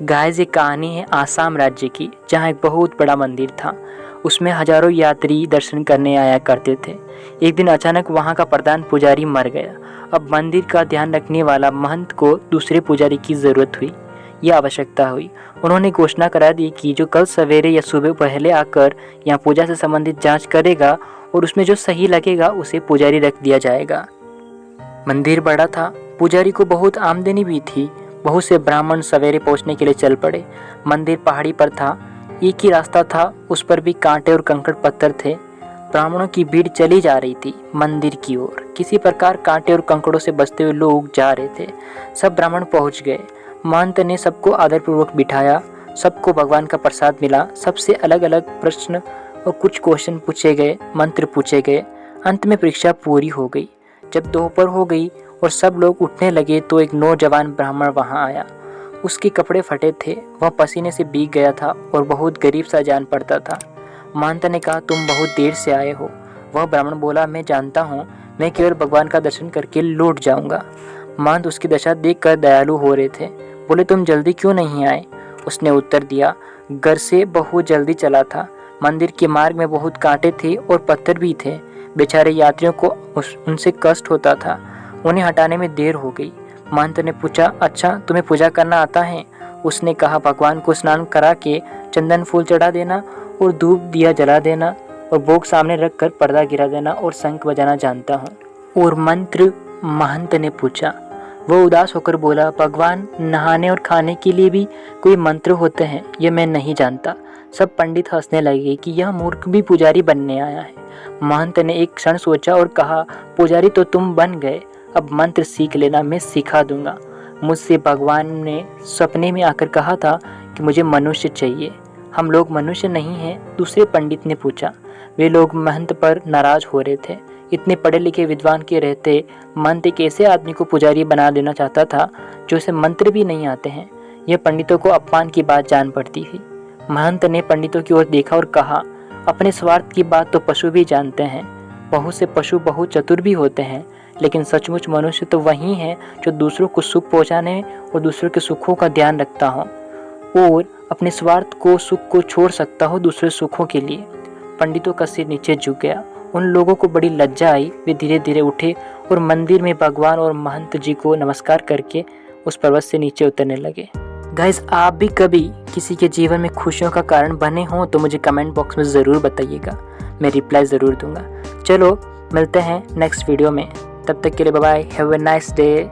Guys ये कहानी है आसाम राज्य की, जहाँ एक बहुत बड़ा मंदिर था। उसमें हजारों यात्री दर्शन करने आया करते थे। एक दिन अचानक वहाँ का प्रधान पुजारी मर गया। अब मंदिर का ध्यान रखने वाला महंत को दूसरे पुजारी की ज़रूरत हुई। यह आवश्यकता हुई। उन्होंने घोषणा करा दी कि जो कल सवेरे या सुबह पहले आकर यहाँ पूजा से संबंधित जांच करेगा और उसमें जो सही लगेगा उसे पुजारी रख दिया जाएगा। मंदिर बड़ा था, पुजारी को बहुत आमदनी भी थी। बहुत से ब्राह्मण सवेरे पहुंचने के लिए चल पड़े। मंदिर पहाड़ी पर था, एक ही रास्ता था, उस पर भी कांटे और कंकड़ पत्थर थे। ब्राह्मणों की भीड़ चली जा रही थी मंदिर की ओर। किसी प्रकार कांटे और कंकड़ों से बचते हुए लोग जा रहे थे। सब ब्राह्मण पहुंच गए। महंत ने सबको आदरपूर्वक बिठाया। सबको भगवान का प्रसाद मिला। सबसे अलग अलग प्रश्न और कुछ क्वेश्चन पूछे गए, मंत्र पूछे गए। अंत में परीक्षा पूरी हो गई। जब दोपहर हो गई और सब लोग उठने लगे तो एक नौजवान ब्राह्मण वहां आया। उसके कपड़े फटे थे, वह पसीने से भीग गया था और बहुत गरीब सा जान पड़ता था। महंत ने कहा, तुम बहुत देर से आए हो। वह ब्राह्मण बोला, मैं जानता हूँ, मैं केवल भगवान का दर्शन करके लौट जाऊंगा। महंत उसकी दशा देखकर दयालु हो रहे थे। बोले, तुम जल्दी क्यों नहीं आए? उसने उत्तर दिया, घर से बहुत जल्दी चला था। मंदिर के मार्ग में बहुत कांटे थे और पत्थर भी थे। बेचारे यात्रियों को उनसे कष्ट होता था, उन्हें हटाने में देर हो गई। महंत ने पूछा, अच्छा तुम्हें पूजा करना आता है? उसने कहा, भगवान को स्नान करा के चंदन फूल चढ़ा देना और धूप दिया जला देना और भोग सामने रखकर पर्दा गिरा देना और शंख बजाना जानता हूँ। और मंत्र? महंत ने पूछा। वो उदास होकर बोला, भगवान, नहाने और खाने के लिए भी कोई मंत्र होते हैं, ये मैं नहीं जानता। सब पंडित हंसने लगे कि यह मूर्ख भी पुजारी बनने आया है। महंत ने एक क्षण सोचा और कहा, पुजारी तो तुम बन गए, अब मंत्र सीख लेना, मैं सिखा दूंगा। मुझसे भगवान ने सपने में आकर कहा था कि मुझे मनुष्य चाहिए। हम लोग मनुष्य नहीं हैं? दूसरे पंडित ने पूछा। वे लोग महंत पर नाराज हो रहे थे। इतने पढ़े लिखे विद्वान के रहते महंत एक ऐसे आदमी को पुजारी बना देना चाहता था जो उसे मंत्र भी नहीं आते हैं। यह पंडितों को अपमान की बात जान पड़ती थी। महंत ने पंडितों की ओर देखा और कहा, अपने स्वार्थ की बात तो पशु भी जानते हैं। बहुत से पशु बहुत चतुर भी होते हैं, लेकिन सचमुच मनुष्य तो वही है जो दूसरों को सुख पहुंचाने और दूसरों के सुखों का ध्यान रखता हो और अपने स्वार्थ को, सुख को छोड़ सकता हो दूसरे सुखों के लिए। पंडितों का सिर नीचे झुक गया। उन लोगों को बड़ी लज्जा आई। वे धीरे धीरे उठे और मंदिर में भगवान और महंत जी को नमस्कार करके उस पर्वत से नीचे उतरने लगे। गाइस, आप भी कभी किसी के जीवन में खुशियों का कारण बने हों तो मुझे कमेंट बॉक्स में ज़रूर बताइएगा, मैं रिप्लाई ज़रूर दूंगा। चलो मिलते हैं नेक्स्ट वीडियो में, तब तक के लिए bye bye, have a nice day.